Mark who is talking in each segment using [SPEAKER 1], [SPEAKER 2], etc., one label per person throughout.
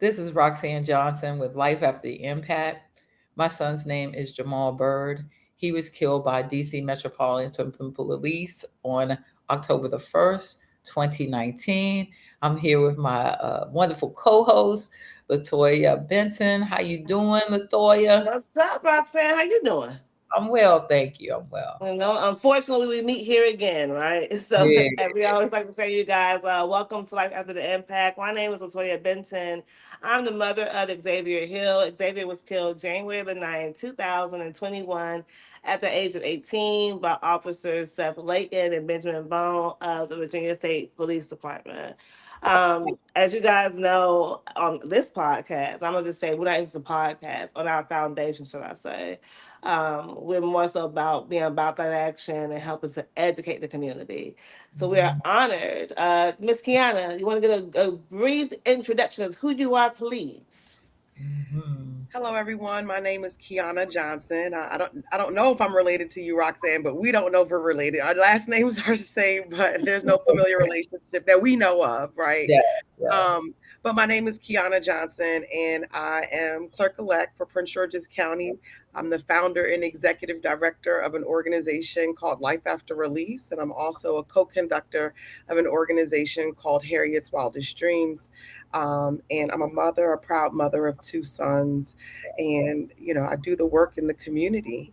[SPEAKER 1] This is Roxanne Johnson with Life After the Impact. My son's name is Jamal Byrd. He was killed by DC Metropolitan Police on October the 1st, 2019. I'm here with my wonderful co-host, Latoya Benton. How you doing, Latoya?
[SPEAKER 2] What's up, Roxanne? How you doing?
[SPEAKER 1] I'm well, thank you. I'm well.
[SPEAKER 2] Unfortunately, we meet here again, right? So
[SPEAKER 1] Yeah.
[SPEAKER 2] we always like to say, you guys, welcome to Life After the Impact. My name is Latoya Benton. I'm the mother of Xavier Hill. Xavier was killed January the 9th, 2021, at the age of 18 by officers Seth Layton and Benjamin Bone of the Virginia State Police Department. As you guys know, on this podcast, I'm gonna just say we're not into the podcast on our foundation, should I say? We're more so about being about that action and helping to educate the community. So we are honored. Miss Qiana, you want to get a brief introduction of who you are, please?
[SPEAKER 1] Mhm.
[SPEAKER 3] Hello, everyone. My name is Qiana Johnson. I don't know if I'm related to you, Roxanne, but we don't know if we're related. Our last names are the same, but there's no familiar relationship that we know of, right?
[SPEAKER 1] Yes, yes.
[SPEAKER 3] Um, but my name is Qiana Johnson, and I am clerk-elect for Prince George's County. I'm the founder and executive director of an organization called Life After Release, and I'm also a co-conductor of an organization called Harriet's Wildest Dreams. And I'm a mother, a proud mother of two sons, and I do the work in the community.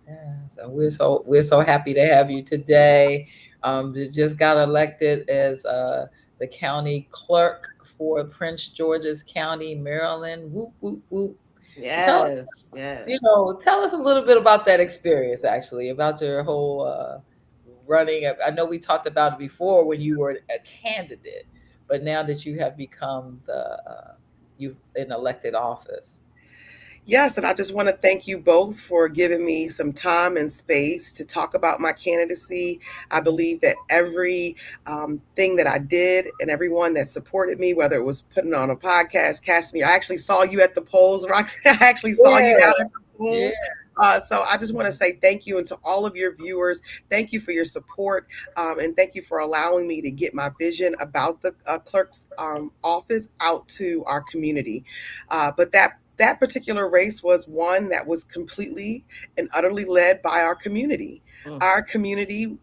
[SPEAKER 1] Yeah, so we're so happy to have you today. You just got elected as the county clerk for Prince George's County, Maryland. Whoop whoop whoop. Tell
[SPEAKER 2] Yes, yes.
[SPEAKER 1] tell us a little bit about that experience, actually, about your whole running. I know we talked about it before when you were a candidate, but now that you have become you've in elected office.
[SPEAKER 3] Yes, and I just want to thank you both for giving me some time and space to talk about my candidacy. I believe that every thing that I did and everyone that supported me, whether it was putting on a podcast, casting, I actually saw you at the polls, Roxanne. I actually saw you
[SPEAKER 1] Yeah,
[SPEAKER 3] down at the
[SPEAKER 1] yeah.
[SPEAKER 3] polls. So I just want to say thank you, and to all of your viewers, thank you for your support, and thank you for allowing me to get my vision about the clerk's office out to our community. But that particular race was one that was completely and utterly led by our community.
[SPEAKER 2] Mm.
[SPEAKER 3] Our community,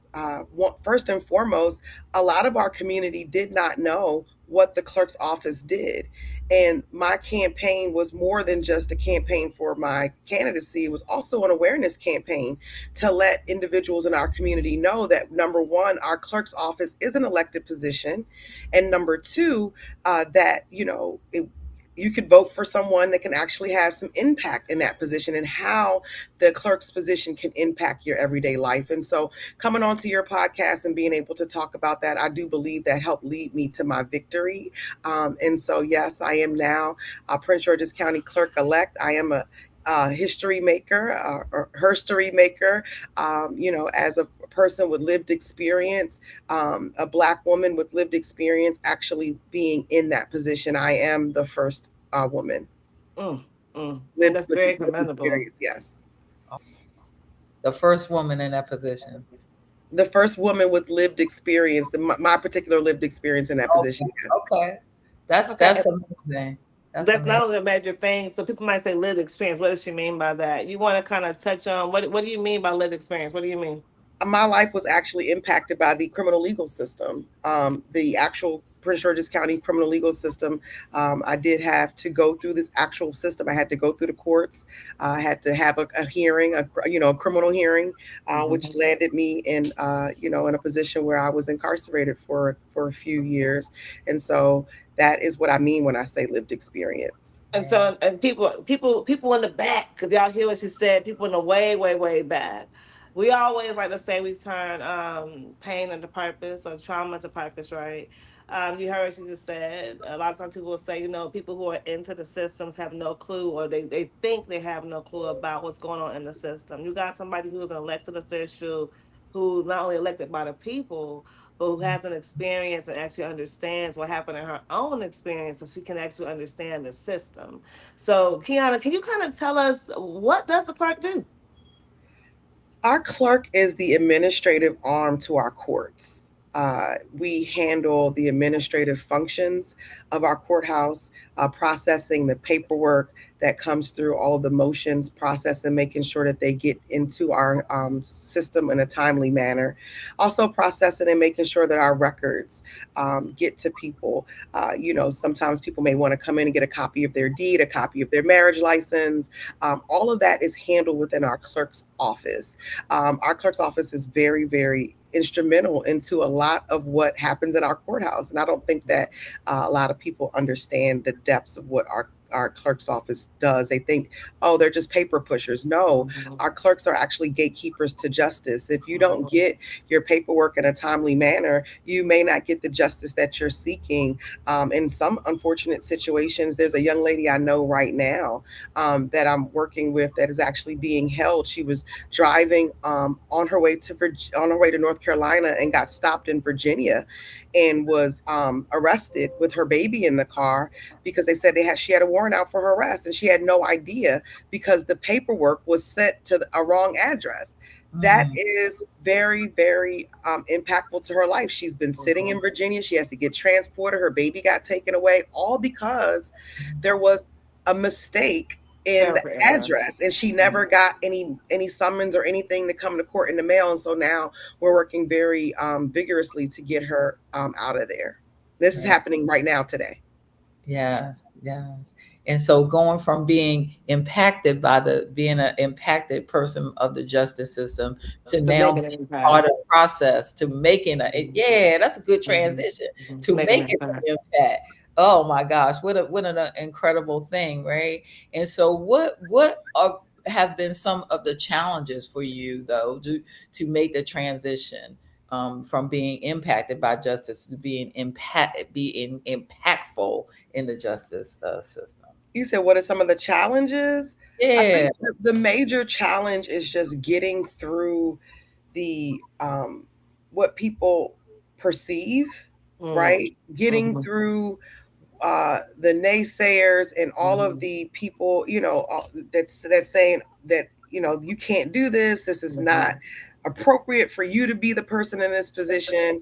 [SPEAKER 3] first and foremost, a lot of our community did not know what the clerk's office did. And my campaign was more than just a campaign for my candidacy. It was also an awareness campaign to let individuals in our community know that, number one, our clerk's office is an elected position. And number two, that, you could vote for someone that can actually have some impact in that position, and how the clerk's position can impact your everyday life. And so coming onto your podcast and being able to talk about that, I do believe that helped lead me to my victory. And so, yes, I am now Prince George's County Clerk elect. I am a history maker, or herstory maker, as a person with lived experience, a Black woman with lived experience, actually being in that position. I am the first woman
[SPEAKER 2] Mm, and
[SPEAKER 3] lived
[SPEAKER 2] that's
[SPEAKER 3] with
[SPEAKER 2] very
[SPEAKER 3] lived
[SPEAKER 2] commendable.
[SPEAKER 3] experience. Yes,
[SPEAKER 1] The first woman in that position.
[SPEAKER 3] the first woman with lived experience. My particular lived experience in that
[SPEAKER 1] Okay,
[SPEAKER 3] position. Yes.
[SPEAKER 1] okay. That's
[SPEAKER 2] Okay,
[SPEAKER 1] amazing. That's
[SPEAKER 2] that's not
[SPEAKER 1] amazing.
[SPEAKER 2] only a major thing. So people might say lived experience. What does she mean by that? You want to kind of touch on what do you mean by lived experience? What do you mean?
[SPEAKER 3] My life was actually impacted by the criminal legal system, the actual Prince George's County criminal legal system. I did have to go through this actual system. I had to go through the courts. I had to have a hearing, a criminal hearing, which
[SPEAKER 2] Mhm.
[SPEAKER 3] landed me in, in a position where I was incarcerated for a few years. And so that is what I mean when I say lived experience.
[SPEAKER 2] And
[SPEAKER 1] Yeah.
[SPEAKER 2] so, and people in the back, because y'all hear what she said, people in the way, way, way back. We always like to say we turn pain into purpose or trauma into purpose, right? You heard what she just said. A lot of times people will say, people who are into the systems have no clue, or they think they have no clue about what's going on in the system. You got somebody who's an elected official who's not only elected by the people, but who has an experience and actually understands what happened in her own experience, so she can actually understand the system. So, Qiana, can you kind of tell us what does the clerk do?
[SPEAKER 3] Our clerk is the administrative arm to our courts. We handle the administrative functions of our courthouse, processing the paperwork that comes through, all of the motions, processing, making sure that they get into our system in a timely manner. Also, processing and making sure that our records get to people. Sometimes people may want to come in and get a copy of their deed, a copy of their marriage license. All of that is handled within our clerk's office. Our clerk's office is very, very instrumental into a lot of what happens in our courthouse. And I don't think that a lot of people understand the depths of what our clerk's office does. They think, oh, they're just paper pushers. No, our clerks are actually gatekeepers to justice. If you don't get your paperwork in a timely manner, you may not get the justice that you're seeking. In some unfortunate situations, there's a young lady I know right now that I'm working with that is actually being held. She was driving on her way to North Carolina and got stopped in Virginia and was arrested with her baby in the car because they said she had a warrant out for her arrest, and she had no idea because the paperwork was sent to a wrong address. That
[SPEAKER 1] Mm.
[SPEAKER 3] is very, very impactful to her life. She's been sitting in Virginia. She has to get transported. Her baby got taken away, all because there was a mistake in the
[SPEAKER 2] Clerical error.
[SPEAKER 3] address, and she never got any summons or anything to come to court in the mail. And so now we're working very vigorously to get her out of there. This is
[SPEAKER 1] Yeah.
[SPEAKER 3] happening right now today.
[SPEAKER 1] Yes, yes. And so going from being impacted by being an impacted person of the justice system to
[SPEAKER 2] To
[SPEAKER 1] now
[SPEAKER 2] make an
[SPEAKER 1] being part
[SPEAKER 2] impact.
[SPEAKER 1] of the process to making yeah, that's a good transition to
[SPEAKER 2] Make an
[SPEAKER 1] making
[SPEAKER 2] impact.
[SPEAKER 1] an impact. Oh my gosh, what an incredible thing, right? And so have been some of the challenges for you though to make the transition from being impacted by justice to being impactful in the justice system.
[SPEAKER 3] You said, what are some of the challenges? I
[SPEAKER 1] Yeah.
[SPEAKER 3] think the major challenge is just getting through the what people perceive,
[SPEAKER 2] Mm.
[SPEAKER 3] right? Getting
[SPEAKER 2] Mhm.
[SPEAKER 3] through the naysayers and all of
[SPEAKER 2] Mhm.
[SPEAKER 3] the people, that's saying that you can't do this. This is not
[SPEAKER 2] Mhm.
[SPEAKER 3] appropriate for you to be the person in this position.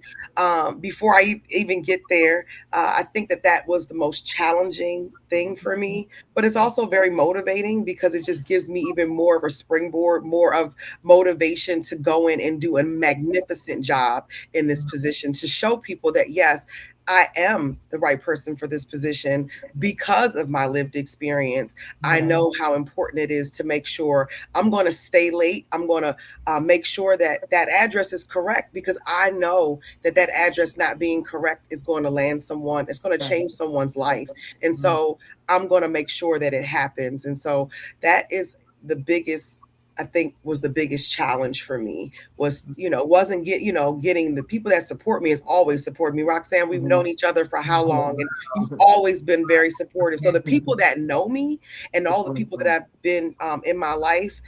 [SPEAKER 3] Before I even get there, I think that was the most challenging thing for me. But it's also very motivating because it just gives me even more of a springboard, more of motivation to go in and do a magnificent job in this position to show people that yes, I am the right person for this position because of my lived experience. I
[SPEAKER 1] Yeah.
[SPEAKER 3] know how important it is to make sure I'm going to stay late. I'm going to make sure that that address is correct because I know that that address not being correct is going to land someone, it's going to
[SPEAKER 2] Right.
[SPEAKER 3] change someone's life. And
[SPEAKER 1] Mm.
[SPEAKER 3] so I'm going to make sure that it happens. And so that is the biggest, I think was the biggest challenge for me was, wasn't getting the people that support me has always supported me. Roxanne, we've known
[SPEAKER 2] Mhm.
[SPEAKER 3] each other for how
[SPEAKER 1] Oh,
[SPEAKER 3] long? And you've
[SPEAKER 2] Mhm.
[SPEAKER 3] always been very supportive. So the people
[SPEAKER 2] Mhm.
[SPEAKER 3] that know me and all the people that have been in my life,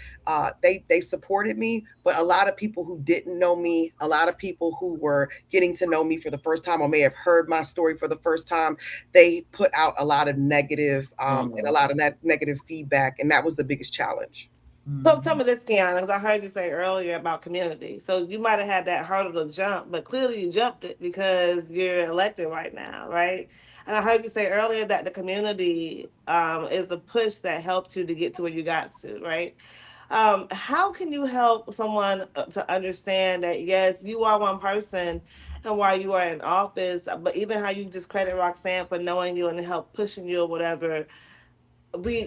[SPEAKER 3] they supported me. But a lot of people who didn't know me, a lot of people who were getting to know me for the first time or may have heard my story for the first time, they put out a lot of negative and a lot of negative feedback. And that was the biggest challenge.
[SPEAKER 2] So
[SPEAKER 1] mm.
[SPEAKER 2] tell me this, Qiana, because I heard you say earlier about community. So you might have had that hurdle to jump, but clearly you jumped it because you're elected right now, right? And I heard you say earlier that the community is the push that helped you to get to where you got to, right? How can you help someone to understand that yes, you are one person, and while you are in office, but even how you just credit Roxanne for knowing you and help pushing you or whatever, we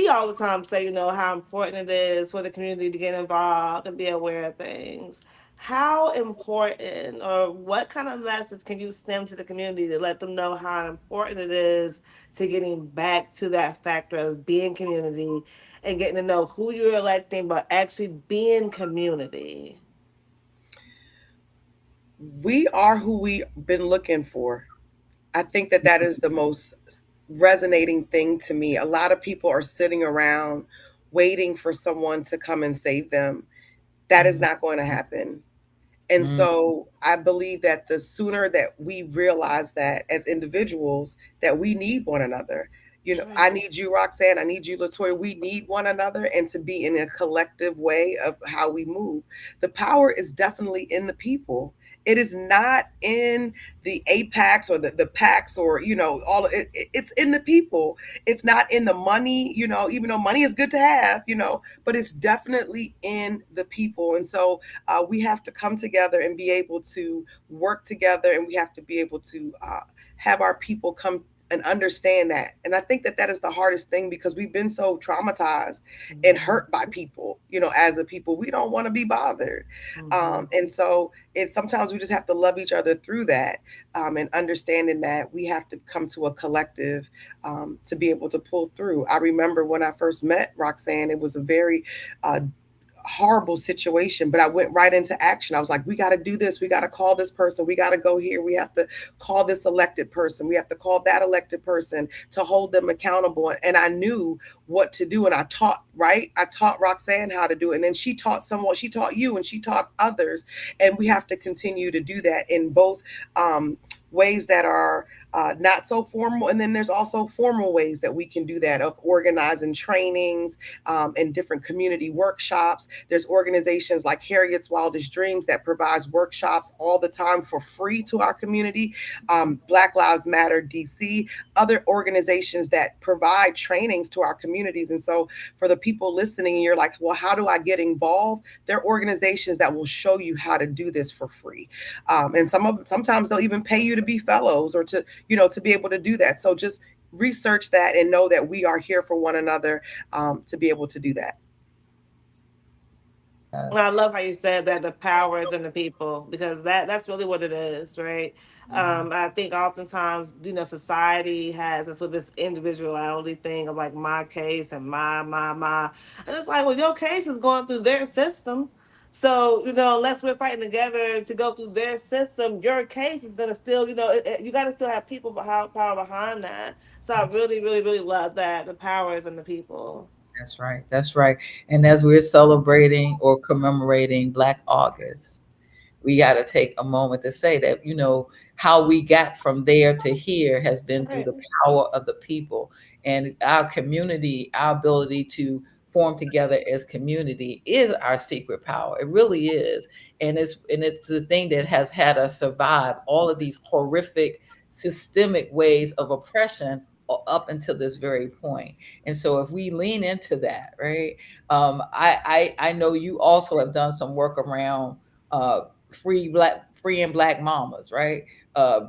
[SPEAKER 2] all the time say, how important it is for the community to get involved and be aware of things. How important or what kind of message can you stem to the community to let them know how important it is to getting back to that factor of being community and getting to know who you're electing, but actually being community?
[SPEAKER 3] We are who we've been looking for. I think that is the most resonating thing to me. A lot of people are sitting around waiting for someone to come and save them. That is
[SPEAKER 1] Mm.
[SPEAKER 3] not going to happen. And
[SPEAKER 1] Mm.
[SPEAKER 3] so I believe that the sooner that we realize that as individuals that we need one another.
[SPEAKER 2] Right.
[SPEAKER 3] I need you, Roxanne. I need you, Latoya. We need one another and to be in a collective way of how we move. The power is definitely in the people. It is not in the apex or the packs or all it's in the people. It's not in the money, even though money is good to have, but it's definitely in the people. And so we have to come together and be able to work together, and we have to be able to have our people come and understand that. And I think that that is the hardest thing, because we've been so traumatized and hurt by people, as a people. We don't want to be bothered. And so it's sometimes we just have to love each other through that, and understanding that we have to come to a collective, to be able to pull through. I remember when I first met Roxanne, it was a very horrible situation, but I went right into action. I was like, we got to do this. We got to call this person. We got to go here. We have to call this elected person. We have to call that elected person to hold them accountable. And I knew what to do. And I taught, right? I taught Roxanne how to do it. And then she taught someone, she taught you, and she taught others. And we have to continue to do that in both, ways that are not so formal, and then there's also formal ways that we can do that, of organizing trainings, and different community workshops. There's organizations like Harriet's Wildest Dreams that provides workshops all the time for free to our community. Black Lives Matter DC, other organizations that provide trainings to our communities. And so for the people listening, you're like, well, how do I get involved? There are organizations that will show you how to do this for free. And sometimes they'll even pay you to be fellows, or to to be able to do that. So just research that and know that we are here for one another, to be able to do that.
[SPEAKER 2] Well, I love how you said that the power is in the people, because that's really what it is, right? I think oftentimes, society has this with this individuality thing of like my case and my, and it's like, well, your case is going through their system. So, unless we're fighting together to go through their system, your case is gonna still, you got to still have people power behind that. So I
[SPEAKER 1] That's
[SPEAKER 2] really, really, really love that the power is in the people.
[SPEAKER 1] that's right. That's right. And as we're celebrating or commemorating Black August, we got to take a moment to say that, how we got from there to here has been through
[SPEAKER 2] Right.
[SPEAKER 1] the power of the people, and our community. Our ability to form together as community is our secret power. It really is. And it's the thing that has had us survive all of these horrific systemic ways of oppression up until this very point. And so if we lean into that, right? I know you also have done some work around uh, free and black mamas, right?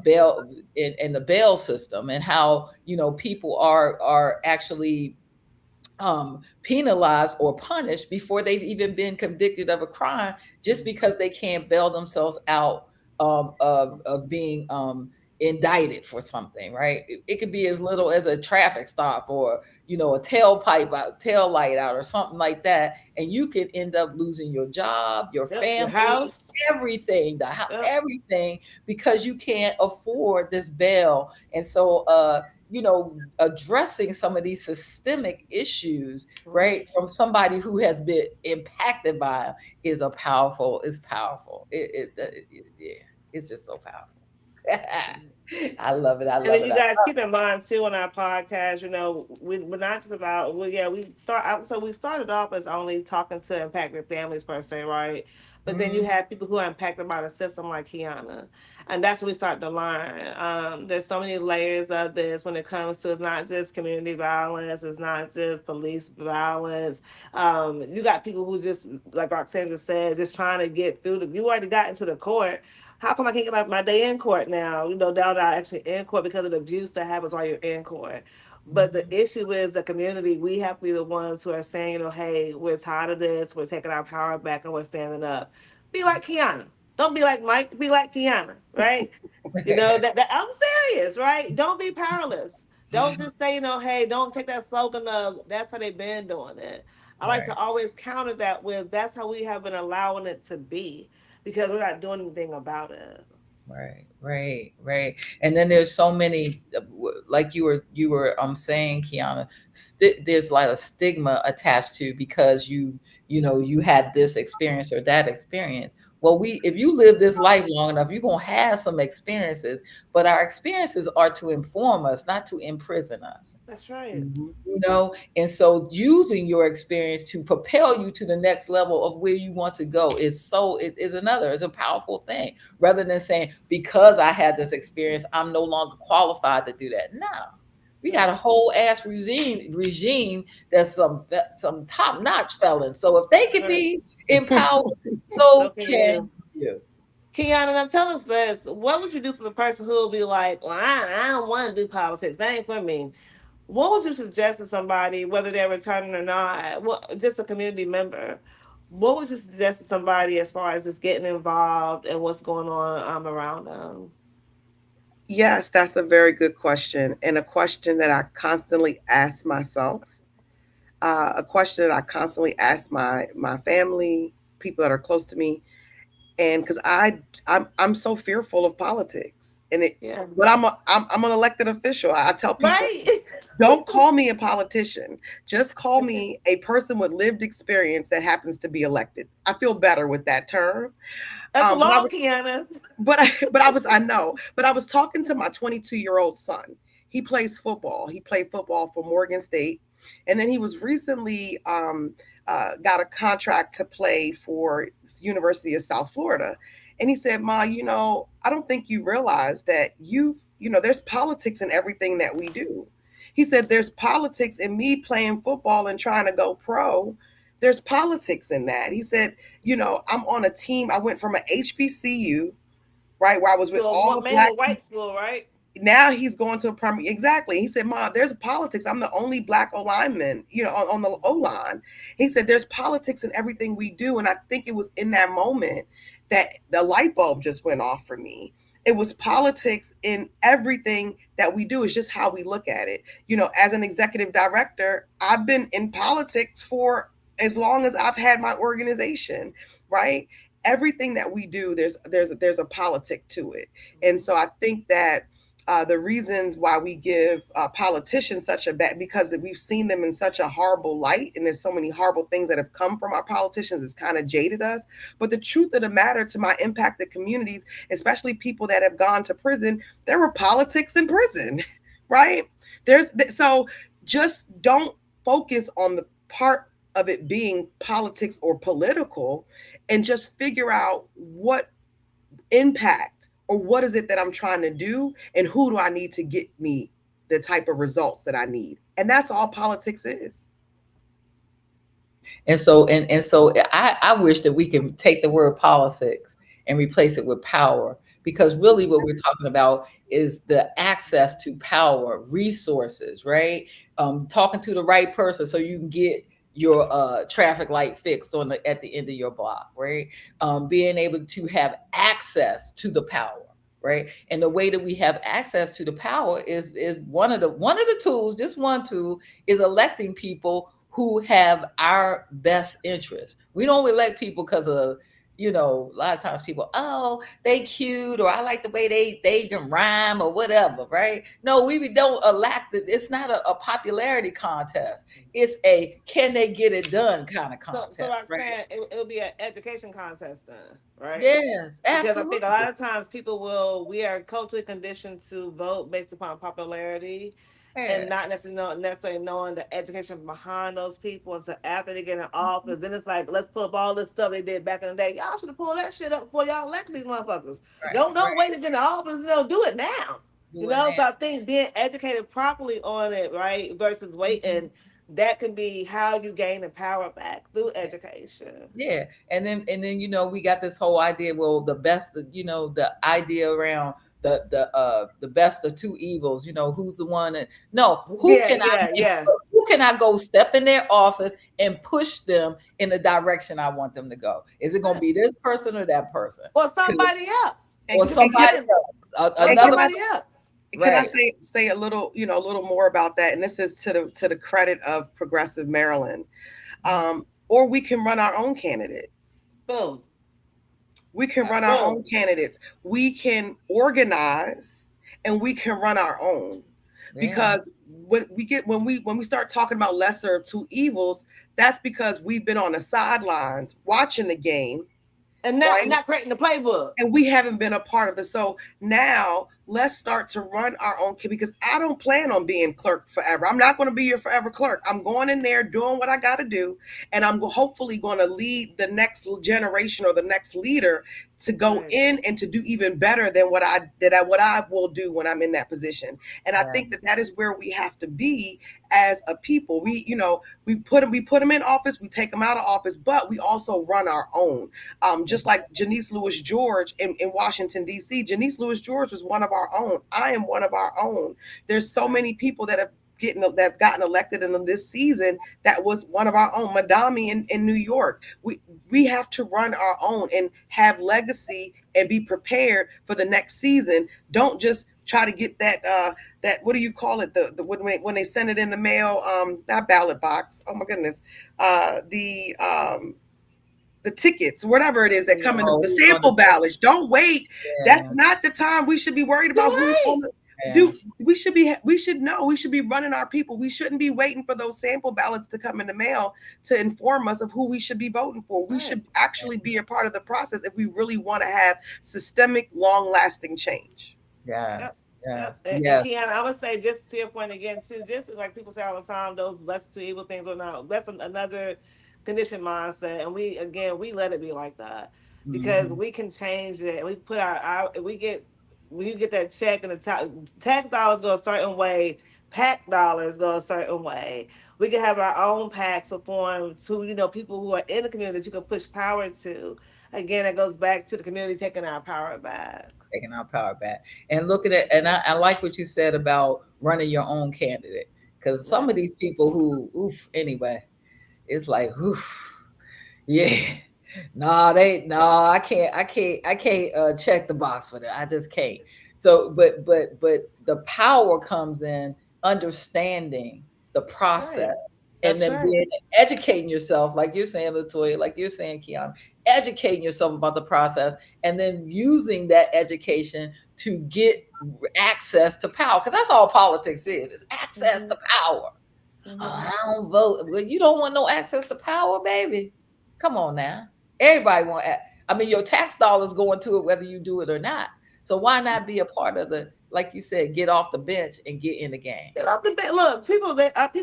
[SPEAKER 1] Bail in the bail system, and how people are actually penalized or punished before they've even been convicted of a crime, just because they can't bail themselves out of being indicted for something, right? It could be as little as a traffic stop, or a tail light out, or something like that, and you could end up losing your job, your
[SPEAKER 2] Yep. Your
[SPEAKER 1] family,
[SPEAKER 2] house.
[SPEAKER 1] everything,
[SPEAKER 2] Yep.
[SPEAKER 1] everything, because you can't afford this bail. And so addressing some of these systemic issues,
[SPEAKER 2] Mhm.
[SPEAKER 1] right, from somebody who has been impacted by 'em is powerful. Yeah, it's just so powerful. I love it. I
[SPEAKER 2] And then
[SPEAKER 1] love it.
[SPEAKER 2] you guys keep in mind too on our podcast, we're not just about, well, yeah, we start out, so we started off as only talking to impacted families per se, right? But then you
[SPEAKER 1] Mm,
[SPEAKER 2] have people who are impacted by the system like Qiana. And that's what we start to learn. There's so many layers of this when it comes to, it's not just community violence, it's not just police violence. You got people who just, like Roxanne just said, just trying to get through you already got into the court. How come I can't get my day in court now? Now that I'm actually in court because of the abuse that happens while you're in court. But the
[SPEAKER 1] mhm.
[SPEAKER 2] issue is the community. We have to be the ones who are saying, hey, we're tired of this. We're taking our power back and we're standing up. Be like Qiana. Don't be like Mike. Be like Qiana, right? That I'm serious, right? Don't be powerless. Don't just say, hey, don't take that slogan of that's how they've been doing it. I like to
[SPEAKER 1] Right.
[SPEAKER 2] always counter that with that's how we have been allowing it to be because we're not doing anything about it.
[SPEAKER 1] Right, right, right. And then there's so many, like you were saying, Kiana. There's like a stigma attached to, because you had this experience or that experience. Well, if you live this life long enough, you're gonna have some experiences, but our experiences are to inform us, not to imprison us.
[SPEAKER 2] That's right.
[SPEAKER 3] Mhm.
[SPEAKER 1] And so using your experience to propel you to the next level of where you want to go it is another, it's a powerful thing, rather than saying, because I had this experience, I'm no longer qualified to do that. No, we got a whole ass regime that's some top notch felons. So if they can
[SPEAKER 2] Right.
[SPEAKER 1] be empowered,
[SPEAKER 2] So
[SPEAKER 1] so
[SPEAKER 2] can
[SPEAKER 1] can
[SPEAKER 2] you.
[SPEAKER 1] you.
[SPEAKER 2] Kiana, now tell us this. What would you do for the person who will be like, well, I don't want to do politics. That ain't for me. What would you suggest to somebody, whether they're returning or not, just a community member? What would you suggest to somebody as far as just getting involved and what's going on around them?
[SPEAKER 3] Yes, that's a very good question, and a question that I constantly ask myself. A question that I constantly ask my family, people that are close to me, and because I'm so fearful of politics, and it.
[SPEAKER 2] Yeah.
[SPEAKER 3] But I'm an elected official. I tell people,
[SPEAKER 2] Right.
[SPEAKER 3] don't call me a politician. Just call me a person with lived experience that happens to be elected. I feel better with that term.
[SPEAKER 2] That's
[SPEAKER 3] But I
[SPEAKER 2] law,
[SPEAKER 3] was
[SPEAKER 2] Kiana.
[SPEAKER 3] I know, but I was talking to my 22-year-old son. He plays football. He played football for Morgan State, and then he was recently got a contract to play for University of South Florida. And he said, "Ma, I don't think you realize that there's politics in everything that we do." He said, "There's politics in me playing football and trying to go pro. There's politics in that." He said, I'm on a team. I went from an HBCU, right, where I was with
[SPEAKER 2] So
[SPEAKER 3] all the
[SPEAKER 2] mainly
[SPEAKER 3] black.
[SPEAKER 2] white school, right?
[SPEAKER 3] Now he's going to a primary. Exactly. He said, "Ma, there's politics. I'm the only black O lineman, on the O line." He said, "There's politics in everything we do." And I think it was in that moment that the light bulb just went off for me. It was politics in everything that we do. It's just how we look at it. As an executive director, I've been in politics for as long as I've had my organization, right? Everything that we do, there's a politic to it. And so I think that the reasons why we give politicians such a bad, because we've seen them in such a horrible light, and there's so many horrible things that have come from our politicians, it's kind of jaded us. But the truth of the matter, to my impacted communities, especially people that have gone to prison, there were politics in prison, right? So just don't focus on the part of it being politics or political, and just figure out what impact, or what is it that I'm trying to do, and who do I need to get me the type of results that I need. And that's all politics is.
[SPEAKER 1] And so I wish that we can take the word politics and replace it with power, because really what we're talking about is the access to power, resources, right? Talking to the right person so you can get your traffic light fixed at the end of your block, right? Being able to have access to the power, right? And the way that we have access to the power is one of the tools, just one tool, is electing people who have our best interests. We don't elect people because of, a lot of times people, oh, they cute, or I like the way they can rhyme or whatever, right? No, we don't elect it. It's not a popularity contest. It's a can they get it done kind of
[SPEAKER 2] So
[SPEAKER 1] contest,
[SPEAKER 2] like
[SPEAKER 1] right?
[SPEAKER 2] saying it'll be an education contest then, right?
[SPEAKER 1] Yes,
[SPEAKER 2] Because I think a lot
[SPEAKER 1] absolutely.
[SPEAKER 2] of times we are culturally conditioned to vote based upon popularity and
[SPEAKER 1] Yeah,
[SPEAKER 2] not necessarily knowing the education behind those people until after they get in office. Then it's like, let's pull up all this stuff they did back in the day. Y'all should have pulled that shit up before y'all elected these motherfuckers.
[SPEAKER 1] right,
[SPEAKER 2] Don't
[SPEAKER 1] right.
[SPEAKER 2] wait to get in office. Do it now.
[SPEAKER 1] Do it now.
[SPEAKER 2] So I think being educated properly on it, right, versus
[SPEAKER 1] Mhm.
[SPEAKER 2] waiting, that can be how you gain the power back through education.
[SPEAKER 1] Yeah, and then we got this whole idea. Well, the best, the idea around the best of two evils. Who's the one that no? Who
[SPEAKER 2] Yeah,
[SPEAKER 1] can I
[SPEAKER 2] yeah, yeah.
[SPEAKER 1] who can I go step in their office and push them in the direction I want them to go? Is it going to be this person or that person?
[SPEAKER 2] Or
[SPEAKER 1] 'Cause-
[SPEAKER 2] somebody else.
[SPEAKER 3] And,
[SPEAKER 1] or
[SPEAKER 2] Because
[SPEAKER 3] and can,
[SPEAKER 1] somebody
[SPEAKER 2] again,
[SPEAKER 1] else?
[SPEAKER 2] or
[SPEAKER 3] and can
[SPEAKER 1] Another
[SPEAKER 3] I
[SPEAKER 2] somebody else.
[SPEAKER 3] can I
[SPEAKER 1] right?
[SPEAKER 3] say a little, a little more about that? And this is to the credit of Progressive Maryland. Or we can run our own candidates.
[SPEAKER 2] Boom.
[SPEAKER 3] We can run our
[SPEAKER 2] Boom.
[SPEAKER 3] own candidates. We can organize, and we can run our own.
[SPEAKER 1] Yeah,
[SPEAKER 3] Because when we start talking about lesser of two evils, that's because we've been on the sidelines watching the game,
[SPEAKER 2] And
[SPEAKER 3] right?
[SPEAKER 2] not creating the playbook.
[SPEAKER 3] And we haven't been a part of this. So now let's start to run our own, because I don't plan on being clerk forever. I'm not going to be your forever clerk. I'm going in there doing what I got to do, and I'm hopefully going to lead the next generation or the next leader to go
[SPEAKER 2] Right.
[SPEAKER 3] in and to do even better than what I will do when I'm in that position. And I
[SPEAKER 1] Yeah.
[SPEAKER 3] think that that is where we have to be as a people. We put them in office, we take them out of office, but we also run our own. Just like Janice Lewis George in Washington, D.C. Janice Lewis George was one of our own. I am one of our own. There's so
[SPEAKER 2] Right.
[SPEAKER 3] many people that have gotten elected in this season that was one of our own. Madami in New York. We have to run our own and have legacy and be prepared for the next season. Don't just try to get that what do you call it, when they send it in the mail, that ballot box, oh my goodness, the tickets, whatever it is that come in
[SPEAKER 1] Oh,
[SPEAKER 3] the
[SPEAKER 1] who's on the
[SPEAKER 3] sample ballots. Don't wait. That's
[SPEAKER 1] yeah,
[SPEAKER 3] not the time we should be worried
[SPEAKER 2] Too
[SPEAKER 3] about who's on
[SPEAKER 2] late.
[SPEAKER 3] the
[SPEAKER 1] yeah.
[SPEAKER 3] do. We should be running our people. We shouldn't be waiting for those sample ballots to come in the mail to inform us of who we should be voting for.
[SPEAKER 2] That's
[SPEAKER 3] We
[SPEAKER 2] right.
[SPEAKER 3] should actually be a part of the process if we really want to have systemic, long lasting change.
[SPEAKER 2] Yep.
[SPEAKER 1] Yes,
[SPEAKER 2] Yep.
[SPEAKER 1] yes,
[SPEAKER 2] And
[SPEAKER 1] yes.
[SPEAKER 2] Qiana, I would say, just to your point again too, just like people say all the time, those less to evil things are not. That's another conditioned mindset, and we let it be like that because
[SPEAKER 1] Mhm.
[SPEAKER 2] we can change it. And we put our we get when you get that check and the tax dollars go a certain way, PAC dollars go a certain way. We can have our own PACs or forms to people who are in the community that you can push power to. Again, it goes back to the community taking our power back.
[SPEAKER 1] Taking our power back and looking at, and I like what you said about running your own candidate, because
[SPEAKER 2] Yeah.
[SPEAKER 1] some of these people who, oof, anyway, it's like, oof, yeah, no, no, I can't check the box for that. I just can't. So, but the power comes in understanding the
[SPEAKER 2] That's right.
[SPEAKER 1] process, and
[SPEAKER 2] That's
[SPEAKER 1] then
[SPEAKER 2] right.
[SPEAKER 1] being educating yourself, like you're saying, Latoya, like you're saying, Kiana, educating yourself about the process, and then using that education to get access to power, because that's all politics is access
[SPEAKER 2] Mm-hmm.
[SPEAKER 1] to power. Oh,
[SPEAKER 2] Mm-hmm.
[SPEAKER 1] I don't vote. Well, you don't want no access to power, baby. Come on now. Everybody want. I mean, your tax dollars going to it whether you do it or not. So why not be a part of the, like you said, get off the bench and get in the game?
[SPEAKER 2] Get off the bed. Look, people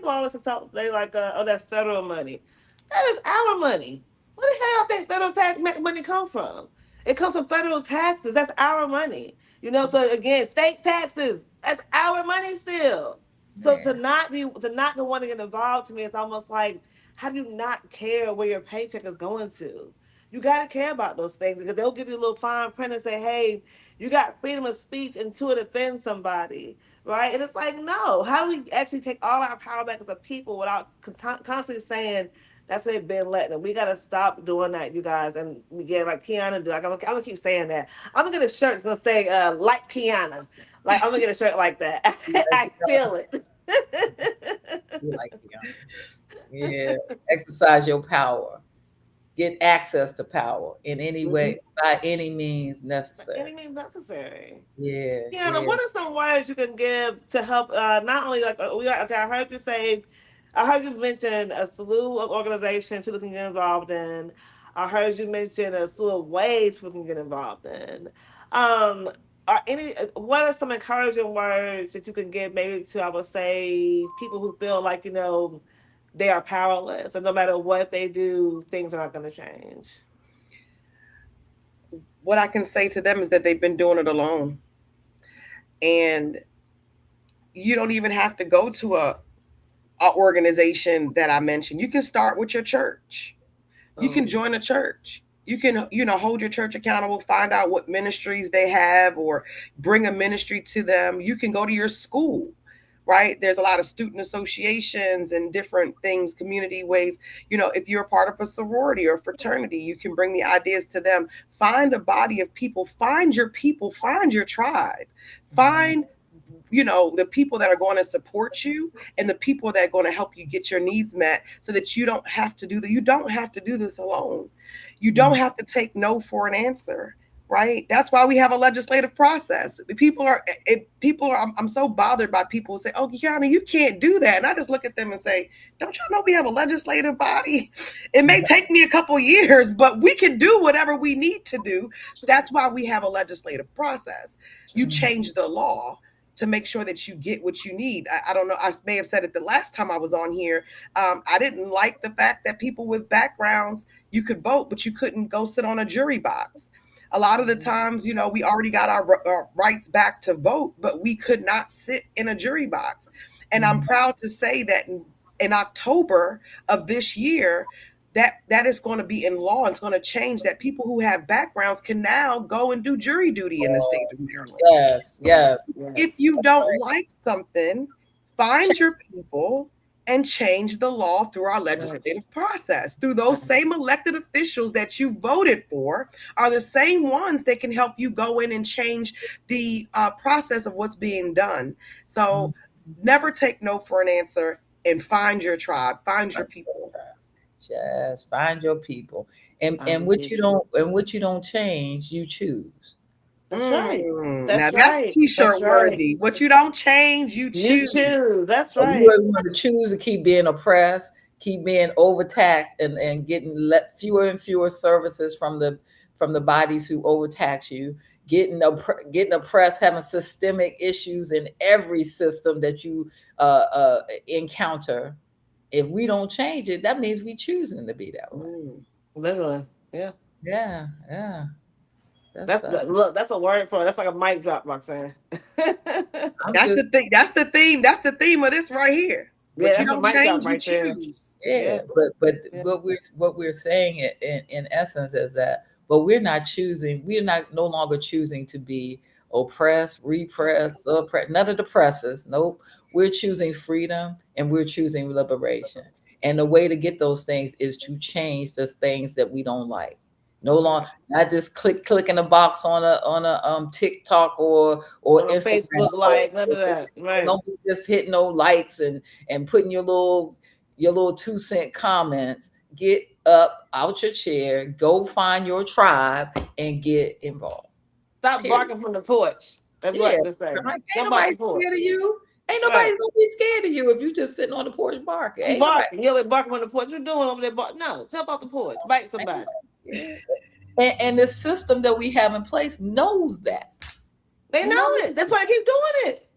[SPEAKER 2] always say something. They like, oh, that's federal money. That is our money. Where the hell that federal tax money come from? It comes from federal taxes. That's our money. So again, state taxes. That's our money still. So
[SPEAKER 1] Yeah,
[SPEAKER 2] to not want to get involved, to me, it's almost like, how do you not care where your paycheck is going to? You got to care about those things because they'll give you a little fine print and say, hey, you got freedom of speech until it offends somebody, right? And it's like, no. How do we actually take all our power back as a people without constantly saying that's what they've been letting them? We got to stop doing that, you guys. And again, like Qiana did, like, I'm gonna keep saying that. I'm gonna get a shirt that's gonna say like Qiana. Like, I'm gonna get a shirt like that. I feel it.
[SPEAKER 1] you like yeah. Exercise your power. Get access to power in any
[SPEAKER 2] Mhm.
[SPEAKER 1] way, by any means
[SPEAKER 2] By
[SPEAKER 1] necessary.
[SPEAKER 2] any means necessary.
[SPEAKER 1] Yeah,
[SPEAKER 2] Qiana,
[SPEAKER 1] yeah.
[SPEAKER 2] what are some words you can give to help? Not only like okay, I heard you say, I heard you mention a slew of organizations people can get involved in. I heard you mention a slew of ways people can get involved in. Um, what are some encouraging words that you can give maybe to, I would say, people who feel like they are powerless and no matter what they do, things are not going to change.
[SPEAKER 3] What I can say to them is that they've been doing it alone, and you don't even have to go to a organization that I mentioned. You can start with your church. You can
[SPEAKER 2] Um,
[SPEAKER 3] join a church. You can, hold your church accountable, find out what ministries they have, or bring a ministry to them. You can go to your school, right? There's a lot of student associations and different things, community ways. If you're a part of a sorority or fraternity, you can bring the ideas to them. Find a body of people, find your tribe,
[SPEAKER 1] Mhm.
[SPEAKER 3] find the people that are going to support you and the people that are going to help you get your needs met, so that you don't have to do this alone. You don't
[SPEAKER 1] Mhm.
[SPEAKER 3] have to take no for an answer. right? That's why we have a legislative process. I'm so bothered by people who say, "Oh, Qiana, you can't do that," and I just look at them and say, "Don't y'all know we have a legislative body? It may take me a couple years, but we can do whatever we need to do." That's why we have a legislative process. You change the law to make sure that you get what you need. I don't know. I may have said it the last time I was on here. I didn't like the fact that people with backgrounds, you could vote, but you couldn't go sit on a jury box. A lot of the times, we already got our rights back to vote, but we could not sit in a jury box. And I'm proud to say that in October of this year, that is going to be in law. It's going to change that people who have backgrounds can now go and do jury duty in the state of Maryland.
[SPEAKER 1] Yes, yes.
[SPEAKER 3] If you don't like something, find your people and change the law through our legislative process. Through those same elected officials that you voted for are the same ones that can help you go in and change the process of what's being done. So never take no for an answer, and find your tribe, find your people.
[SPEAKER 1] Just find your people. And what you don't change, you choose.
[SPEAKER 2] That's right.
[SPEAKER 3] Now
[SPEAKER 2] That's
[SPEAKER 3] that's
[SPEAKER 2] right.
[SPEAKER 3] t-shirt
[SPEAKER 2] That's right.
[SPEAKER 3] worthy. What you don't change, you
[SPEAKER 2] You
[SPEAKER 3] choose.
[SPEAKER 2] choose. That's
[SPEAKER 1] You
[SPEAKER 2] right.
[SPEAKER 1] want to choose to keep being oppressed, keep being overtaxed, and getting fewer and fewer services from the bodies who overtax you, getting oppressed, having systemic issues in every system that you encounter. If we don't change it, that means we choosing to be that way.
[SPEAKER 2] Literally. Yeah.
[SPEAKER 1] Yeah, yeah.
[SPEAKER 2] Look, that's a word for it. That's like a mic drop, Roxanne.
[SPEAKER 3] That's the thing. That's the theme. That's the theme of this right here.
[SPEAKER 2] Yeah,
[SPEAKER 3] What you
[SPEAKER 2] that's a
[SPEAKER 3] don't
[SPEAKER 2] mic drop
[SPEAKER 3] change, you
[SPEAKER 2] right there.
[SPEAKER 3] choose.
[SPEAKER 1] Yeah, but what we're saying in essence is that, but we're not choosing. We're not no longer choosing to be oppressed, repressed, suppressed. None of the presses. Nope. We're choosing freedom and we're choosing liberation. And the way to get those things is to change the things that we don't like. No longer not just clicking a box on a TikTok or
[SPEAKER 2] On a
[SPEAKER 1] Instagram
[SPEAKER 2] Facebook like,
[SPEAKER 1] post.
[SPEAKER 2] none of that. Right.
[SPEAKER 1] Don't be just hitting no likes and putting your little 2 cent comments. Get up out your chair, go find your tribe and get involved.
[SPEAKER 2] Stop
[SPEAKER 1] Period.
[SPEAKER 2] barking from the porch. That's
[SPEAKER 1] Yeah.
[SPEAKER 2] what they say.
[SPEAKER 1] Like, ain't
[SPEAKER 2] Jump off
[SPEAKER 1] nobody
[SPEAKER 2] the porch.
[SPEAKER 1] scared of you. Ain't
[SPEAKER 2] Right.
[SPEAKER 1] nobody's gonna be scared of you if you just sitting on the porch barking. Ain't nobody.
[SPEAKER 2] Barking. You're barking from the porch. What you doing over there? No, jump off the porch. Bite somebody.
[SPEAKER 1] Yeah. And the system that we have in place knows that.
[SPEAKER 2] They know it. That's why they keep doing it.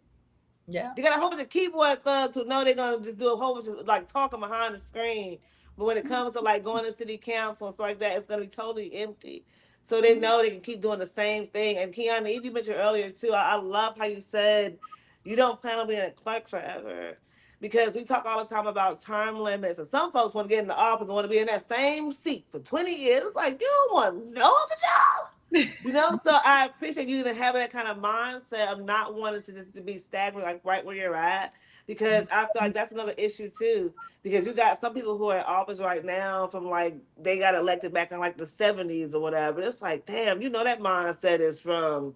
[SPEAKER 1] Yeah.
[SPEAKER 2] You got a whole bunch of keyboard thugs who know they're gonna just do a whole bunch of like talking behind the screen. But when it comes to like going to city council and stuff like that, it's gonna be totally empty. So they know they can keep doing the same thing. And Qiana, you mentioned earlier too, I love how you said you don't plan on being a clerk forever. Because we talk all the time about term limits, and some folks want to get in the office and want to be in that same seat for 20 years. It's like, you don't want no other job. So I appreciate you even having that kind of mindset of not wanting to just to be stagnant, like right where you're at, because I feel like that's another issue too. Because you got some people who are in office right now from like they got elected back in like the 70s or whatever. It's like, damn, that mindset is from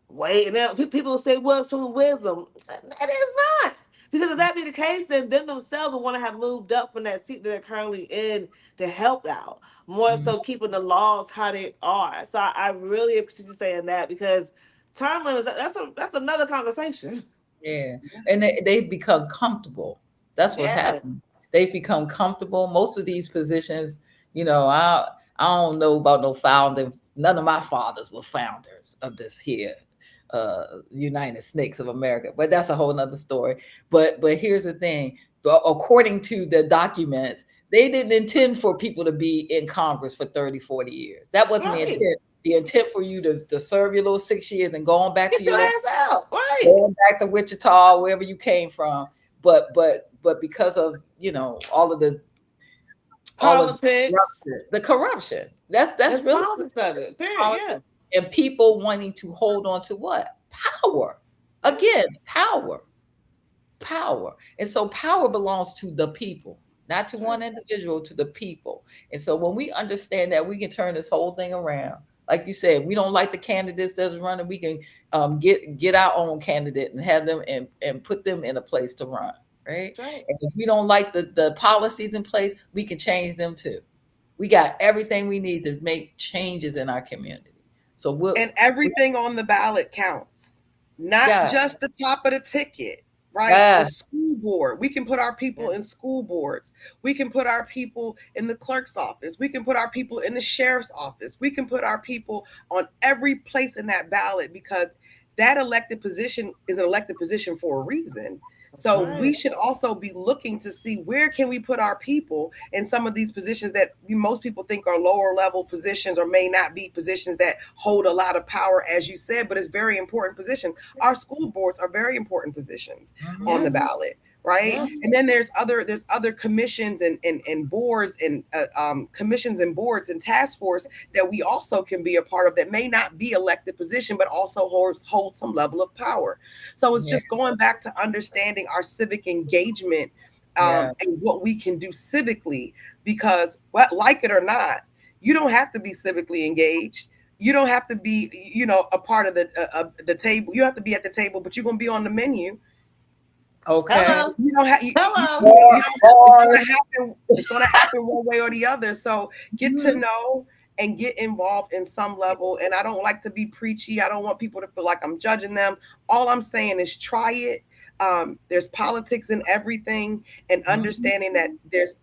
[SPEAKER 2] and then people say, well, it's from wisdom. It is not. Because if that be the case, then them themselves will want to have moved up from that seat that they're currently in to help out. More so keeping the laws how they are. So I really appreciate you saying that, because term limits, that's another conversation.
[SPEAKER 1] Yeah. And they've become comfortable. That's what's happening. They've become comfortable. Most of these positions, I don't know about no founding. None of my fathers were founders of this here United Snakes of America, but that's a whole nother story. But here's the thing. According to the documents, they didn't intend for people to be in Congress for 30, 40 years. That wasn't the intent. The intent for you to serve your little 6 years and going back
[SPEAKER 2] Get
[SPEAKER 1] to
[SPEAKER 2] your ass out. Right.
[SPEAKER 1] Going back to Wichita, wherever you came from. But because of, all of the
[SPEAKER 2] politics,
[SPEAKER 1] the corruption. That's really
[SPEAKER 2] politics of it. Period. Yeah.
[SPEAKER 1] And people wanting to hold on to what? Power. Again, power. And so power belongs to the people, not to one individual, to the people. And so when we understand that, we can turn this whole thing around. Like you said, we don't like the candidates that's running. We can get our own candidate and have them and put them in a place to run. Right. And if we don't like the policies in place, we can change them too. We got everything we need to make changes in our community. So we'll,
[SPEAKER 3] And everything on the ballot counts, not
[SPEAKER 1] yeah,
[SPEAKER 3] just the top of the ticket, right? The
[SPEAKER 1] yes,
[SPEAKER 3] school board. We can put our people in
[SPEAKER 2] Yes.
[SPEAKER 3] school boards. We can put our people in the clerk's office. We can put our people in the sheriff's office. We can put our people on every place in that ballot, because that elected position is an elected position for a reason.
[SPEAKER 2] That's
[SPEAKER 3] So we
[SPEAKER 2] right.
[SPEAKER 3] should also be looking to see where can we put our people in some of these positions that most people think are lower level positions, or may not be positions that hold a lot of power, as you said, but it's very important position. Our school boards are very important positions on the
[SPEAKER 2] Yes.
[SPEAKER 3] ballot, right?
[SPEAKER 2] Yes.
[SPEAKER 3] And then there's other commissions and boards and commissions and boards and task force that we also can be a part of, that may not be elected position, but also hold some level of power. So it's
[SPEAKER 1] yeah,
[SPEAKER 3] just going back to understanding our civic engagement,
[SPEAKER 1] yeah.
[SPEAKER 3] and what we can do civically, because what, like it or not, you don't have to be civically engaged. You don't have to be, a part of the table. You have to be at the table, but you're going to be on the menu.
[SPEAKER 1] Okay.
[SPEAKER 2] Hello.
[SPEAKER 3] You don't have
[SPEAKER 2] Hello.
[SPEAKER 3] you don't, it's going
[SPEAKER 1] Bars.
[SPEAKER 3] to happen. It's going to happen one way or the other. So get to
[SPEAKER 1] Mhm.
[SPEAKER 3] know and get involved in some level. And I don't like to be preachy. I don't want people to feel like I'm judging them. All I'm saying is try it. There's politics in everything, and
[SPEAKER 1] Mhm.
[SPEAKER 3] understanding that there's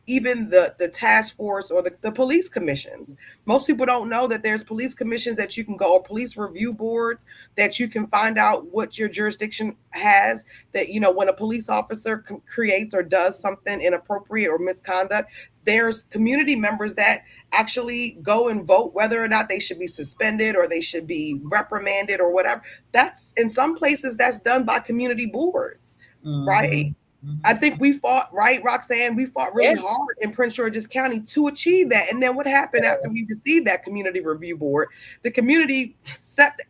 [SPEAKER 3] even the task force, or the police commissions. Most people don't know that there's police commissions that you can go, or police review boards, that you can find out what your jurisdiction has. That, when a police officer creates or does something inappropriate or misconduct, there's community members that actually go and vote whether or not they should be suspended, or they should be reprimanded, or whatever. That's, in some places, that's done by community boards, right?
[SPEAKER 1] Mhm.
[SPEAKER 3] I
[SPEAKER 1] Mhm.
[SPEAKER 3] think we fought, right, Roxanne? We fought really
[SPEAKER 1] Yeah.
[SPEAKER 3] hard in Prince George's County to achieve that. And then what happened after we received that community review board? The community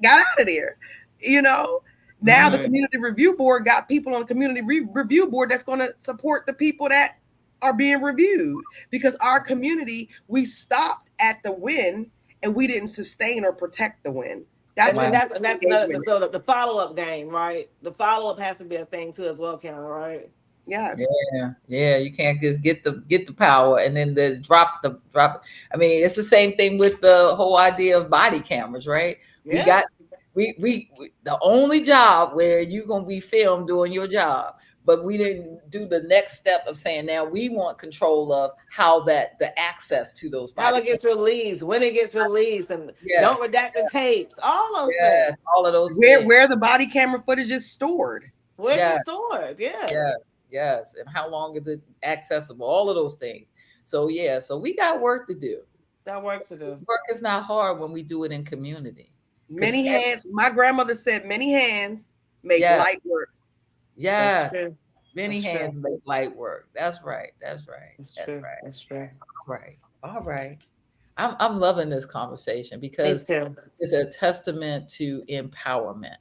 [SPEAKER 3] got out of there. You know, now the
[SPEAKER 1] Mhm.
[SPEAKER 2] Right.
[SPEAKER 3] community review board got people on the community review board that's going to support the people that are being reviewed, because our community, we stopped at the win, and we didn't sustain or protect the win. That's what
[SPEAKER 2] And
[SPEAKER 1] Wow.
[SPEAKER 2] that's another,
[SPEAKER 3] engagement
[SPEAKER 2] so
[SPEAKER 3] is.
[SPEAKER 2] the follow up game, right? The follow up has to be a thing too as well, Qiana, right?
[SPEAKER 3] Yes.
[SPEAKER 1] Yeah, yeah, you can't just get the power and then drop. I mean, it's the same thing with the whole idea of body cameras, right? We
[SPEAKER 2] Yeah.
[SPEAKER 1] got we the only job where you're gonna be filmed doing your job, but we didn't do the next step of saying now we want control of how that the access to those
[SPEAKER 2] How
[SPEAKER 1] body
[SPEAKER 2] it
[SPEAKER 1] cameras.
[SPEAKER 2] gets released, when it gets released, and don't
[SPEAKER 1] Yes,
[SPEAKER 2] redact the tapes, all those things.
[SPEAKER 1] yes, all of those
[SPEAKER 3] Where
[SPEAKER 1] things.
[SPEAKER 3] where the body camera footage is stored.
[SPEAKER 2] Where's it
[SPEAKER 1] Yeah.
[SPEAKER 2] stored? Yeah.
[SPEAKER 1] Yes, yes. And how long is it accessible? All of those things. So yeah, so we got work to do.
[SPEAKER 2] Got work to do.
[SPEAKER 1] Work is not hard when we do it in community. Because
[SPEAKER 3] Many hands. My grandmother said, "Many hands make
[SPEAKER 1] yes,
[SPEAKER 3] light work."
[SPEAKER 2] That's
[SPEAKER 1] yes,
[SPEAKER 2] true.
[SPEAKER 1] many
[SPEAKER 2] That's
[SPEAKER 1] hands
[SPEAKER 2] true.
[SPEAKER 1] make light work. That's right. That's right.
[SPEAKER 2] That's
[SPEAKER 1] That's
[SPEAKER 2] true.
[SPEAKER 1] right.
[SPEAKER 2] That's true.
[SPEAKER 1] All right. All right. I'm loving this conversation
[SPEAKER 2] Me
[SPEAKER 1] because
[SPEAKER 2] too.
[SPEAKER 1] it's a testament to empowerment.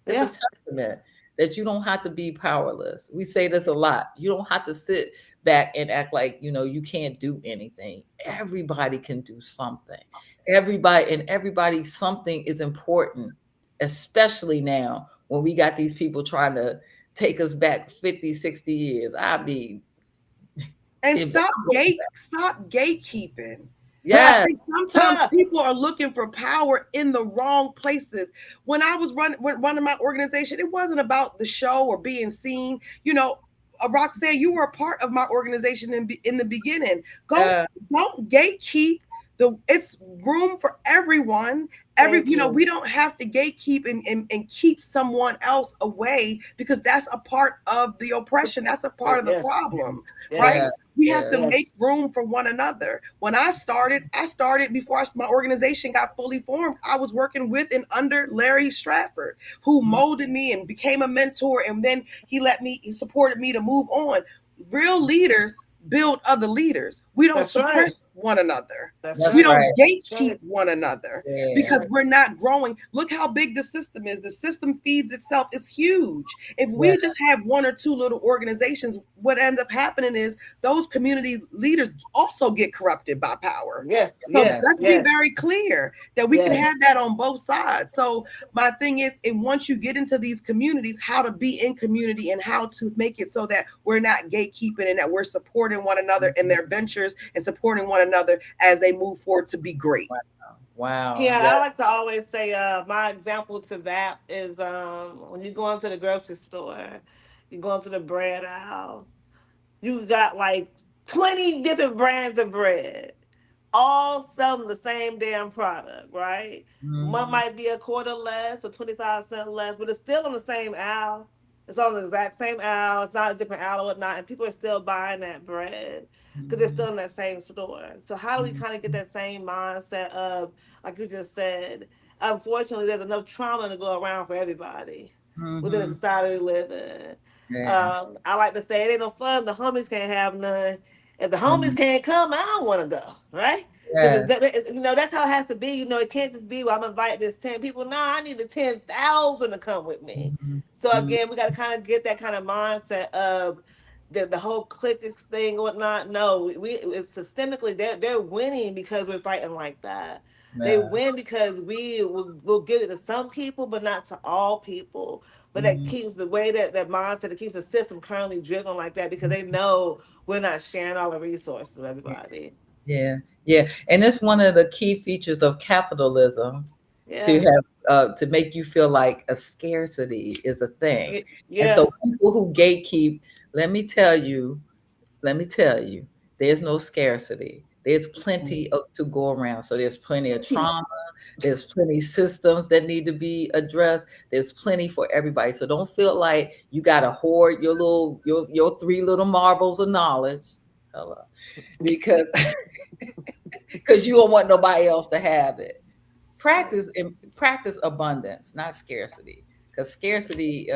[SPEAKER 1] It's a
[SPEAKER 2] Yeah.
[SPEAKER 1] testament that you don't have to be powerless. We say this a lot. You don't have to sit back and act like, you can't do anything. Everybody can do something. Everybody something is important, especially now when we got these people trying to take us back 50, 60 years. I mean,
[SPEAKER 3] And
[SPEAKER 1] if
[SPEAKER 3] stop gatekeeping. I
[SPEAKER 1] yes,
[SPEAKER 3] think sometimes people are looking for power in the wrong places. When I was running my organization, it wasn't about the show or being seen. Roxanne, you were a part of my organization in the beginning.
[SPEAKER 1] uh,
[SPEAKER 3] Don't gatekeep. It's room for everyone.
[SPEAKER 2] Thank you.
[SPEAKER 3] We don't have to gatekeep and keep someone else away, because that's a part of the oppression. That's a part of the
[SPEAKER 2] Yes.
[SPEAKER 3] problem, right?
[SPEAKER 1] yeah,
[SPEAKER 2] Yes.
[SPEAKER 3] We have
[SPEAKER 1] yeah,
[SPEAKER 3] to make
[SPEAKER 2] Yes.
[SPEAKER 3] room for one another. When I started before my organization got fully formed. I was working with and under Larry Stratford, who
[SPEAKER 1] mm,
[SPEAKER 3] molded me and became a mentor. And then he supported me to move on. Real leaders build other leaders. We don't
[SPEAKER 2] That's right.
[SPEAKER 3] suppress one another.
[SPEAKER 2] That's
[SPEAKER 1] that's
[SPEAKER 3] We
[SPEAKER 2] right.
[SPEAKER 3] don't
[SPEAKER 1] right.
[SPEAKER 2] That's right.
[SPEAKER 3] gatekeep one another,
[SPEAKER 1] Yeah,
[SPEAKER 3] because we're not growing. Look how big the system is. The system feeds itself. It's huge. If
[SPEAKER 1] yeah,
[SPEAKER 3] we just have one or two little organizations, what ends up happening is those community leaders also get corrupted by power.
[SPEAKER 2] Yes.
[SPEAKER 3] So
[SPEAKER 1] yeah,
[SPEAKER 2] Yes.
[SPEAKER 3] let's be
[SPEAKER 2] Yes.
[SPEAKER 3] very clear that we can have
[SPEAKER 2] Yes.
[SPEAKER 3] that on both sides. So my thing is, and once you get into these communities, how to be in community and how to make it so that we're not gatekeeping, and that we're supportive supporting one another in their ventures and supporting one another as they move forward to be great.
[SPEAKER 1] Wow.
[SPEAKER 2] Yeah,
[SPEAKER 1] Yeah.
[SPEAKER 2] I like to always say, my example to that is when you go into the grocery store, you go into the bread aisle, you got like 20 different brands of bread, all selling the same damn product, right? One
[SPEAKER 1] Mhm.
[SPEAKER 2] might be a quarter less or 25 cents less, but it's still on the same aisle. It's on the exact same aisle. It's not a different aisle or whatnot, and people are still buying that bread because they're still
[SPEAKER 1] Mhm.
[SPEAKER 2] in that same store. So how do we kind of get that same mindset of, like you just said? Unfortunately, there's enough trauma to go around for everybody within the
[SPEAKER 1] Mhm.
[SPEAKER 2] society we live in.
[SPEAKER 1] Yeah.
[SPEAKER 2] I like to say it ain't no fun. The homies can't have none. If the homies
[SPEAKER 1] Mhm.
[SPEAKER 2] can't come, I don't want to go, right? Because
[SPEAKER 1] Yeah.
[SPEAKER 2] that's how it has to be. It can't just be, well, I'm inviting this 10 people. No, I need the 10,000 to come with me.
[SPEAKER 1] Mhm.
[SPEAKER 2] So
[SPEAKER 1] Mhm.
[SPEAKER 2] again, we got to kind of get that kind of mindset of the whole clique thing and whatnot. No, it's systemically they're winning because we're fighting like that. They
[SPEAKER 1] Yeah.
[SPEAKER 2] win because will give it to some people, but not to all people. But that
[SPEAKER 1] Mhm.
[SPEAKER 2] keeps the way that mindset, it keeps the system currently driven like that because they know we're not sharing all the resources with everybody.
[SPEAKER 1] Yeah, yeah, and it's one of the key features of capitalism to
[SPEAKER 2] Yeah.
[SPEAKER 1] have to make you feel like a scarcity is a thing. And so
[SPEAKER 2] Yeah.
[SPEAKER 1] people who gatekeep, let me tell you, let me tell you, there's no scarcity. There's plenty to go around. So there's plenty of trauma. There's plenty systems that need to be addressed. There's plenty for everybody. So don't feel like you got to hoard your three little marbles of knowledge. Hello, because because you don't want nobody else to have it. Practice abundance, not scarcity, because scarcity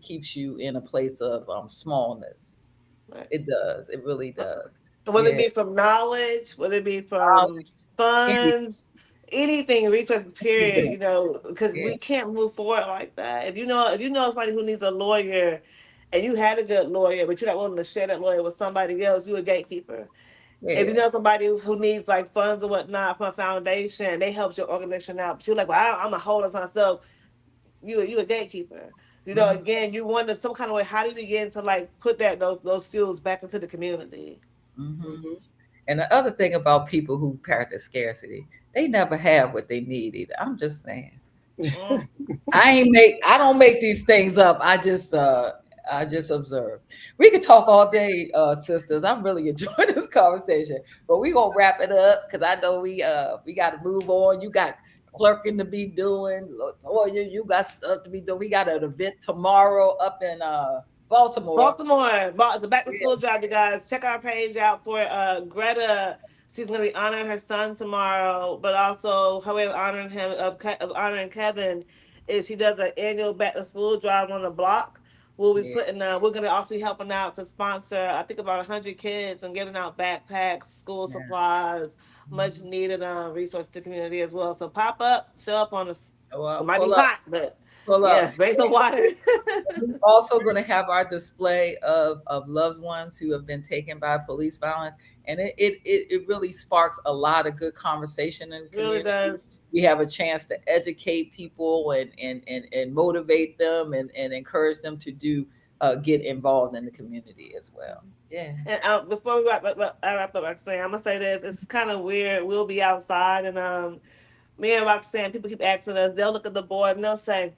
[SPEAKER 1] keeps you in a place of smallness.
[SPEAKER 2] Right.
[SPEAKER 1] It does. It really does.
[SPEAKER 2] Whether it
[SPEAKER 1] Yeah.
[SPEAKER 2] be from knowledge, whether it be from
[SPEAKER 1] Any-
[SPEAKER 2] funds, anything, resources, period,
[SPEAKER 1] anything.
[SPEAKER 2] because
[SPEAKER 1] Yeah.
[SPEAKER 2] we can't move forward like that. If you know somebody who needs a lawyer and you had a good lawyer, but you're not willing to share that lawyer with somebody else, you a gatekeeper. If you
[SPEAKER 1] Yeah.
[SPEAKER 2] know somebody who needs like funds or whatnot from a foundation, they help your organization out, but you're like, well, I'm a hold on to myself. You a gatekeeper.
[SPEAKER 1] Mhm.
[SPEAKER 2] Again, you wonder some kind of way. How do you begin to like put those fuels back into the community?
[SPEAKER 1] Mhm.
[SPEAKER 3] Mhm.
[SPEAKER 1] And the other thing about people who practice scarcity, they never have what they need either. I'm just saying.
[SPEAKER 2] Mm.
[SPEAKER 1] I don't make these things up. I just observe. We could talk all day, sisters. I'm really enjoying this conversation. But we gonna wrap it up because I know we gotta move on. You got clerking to be doing, Latoya, you got stuff to be doing. We got an event tomorrow up in Baltimore.
[SPEAKER 2] Baltimore, the back to
[SPEAKER 1] Yeah,
[SPEAKER 2] school drive, you guys. Check our page out for Greta. She's going to be honoring her son tomorrow, but also her way of honoring him, of honoring Kevin, is she does an annual back to school drive on the block. We'll be
[SPEAKER 1] yeah,
[SPEAKER 2] putting, we're going to also be helping out to sponsor, I think, about 100 kids and giving out backpacks, school
[SPEAKER 1] yeah.
[SPEAKER 2] supplies, much
[SPEAKER 1] Mhm.
[SPEAKER 2] needed resources to the community as well. So pop up, show up on us. It
[SPEAKER 1] Well,
[SPEAKER 2] might be
[SPEAKER 1] pull up,
[SPEAKER 2] hot, but
[SPEAKER 1] pull up.
[SPEAKER 2] yeah, bring some water.
[SPEAKER 1] We're also going to have our display of loved ones who have been taken by police violence, and it really sparks a lot of good conversation in the
[SPEAKER 2] Really
[SPEAKER 1] community.
[SPEAKER 2] does.
[SPEAKER 1] We have a chance to educate people and motivate them and encourage them to get involved in the community as well. Yeah.
[SPEAKER 2] And before we wrap up, Roxanne, I'm gonna say this. It's kind of weird. We'll be outside, and me and Roxanne, people keep asking us. They'll look at the board and they'll say,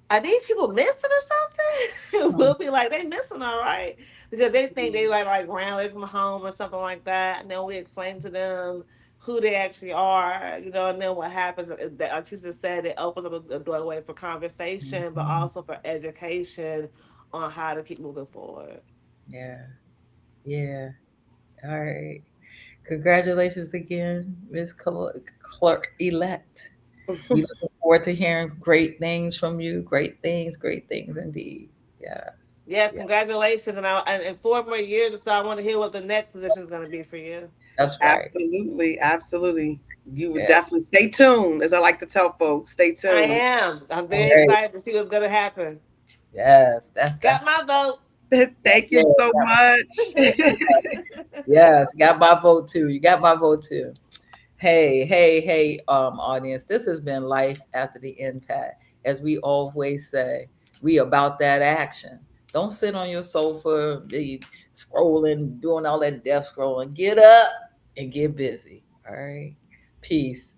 [SPEAKER 2] "Are these people missing or something?"
[SPEAKER 1] Hmm.
[SPEAKER 2] We'll be like, "They missing, all right," because they think they like ran away from home or something like that. And then we explain to them who they actually are, and then what happens is that, like she just said, it opens up a doorway for conversation, but
[SPEAKER 1] Mhm.
[SPEAKER 2] also for education on how to keep moving forward.
[SPEAKER 1] Yeah. Yeah. All right. Congratulations again, Ms. Clerk elect. We looking forward to hearing great things from you. Great things indeed. Yes.
[SPEAKER 2] Yes,
[SPEAKER 1] Yeah,
[SPEAKER 2] congratulations. And in 4 more years or so, I want to hear what the next position is going to be for you.
[SPEAKER 1] that's right.
[SPEAKER 3] Absolutely, absolutely. You would
[SPEAKER 1] Yeah.
[SPEAKER 3] definitely stay tuned, as I like to tell folks. Stay
[SPEAKER 2] I
[SPEAKER 3] tuned.
[SPEAKER 2] am. I'm
[SPEAKER 1] All
[SPEAKER 2] very
[SPEAKER 1] right.
[SPEAKER 2] excited to see what's going to happen.
[SPEAKER 1] Yes. That's
[SPEAKER 2] Got my vote.
[SPEAKER 3] Thank you
[SPEAKER 1] yeah.
[SPEAKER 3] so much.
[SPEAKER 1] Yes. Got my vote too. You got my vote too. Hey, audience. This has been Life After the Impact. As we always say, we about that action. Don't sit on your sofa, be scrolling, doing all that death scrolling. Get up and get busy. All right. Peace.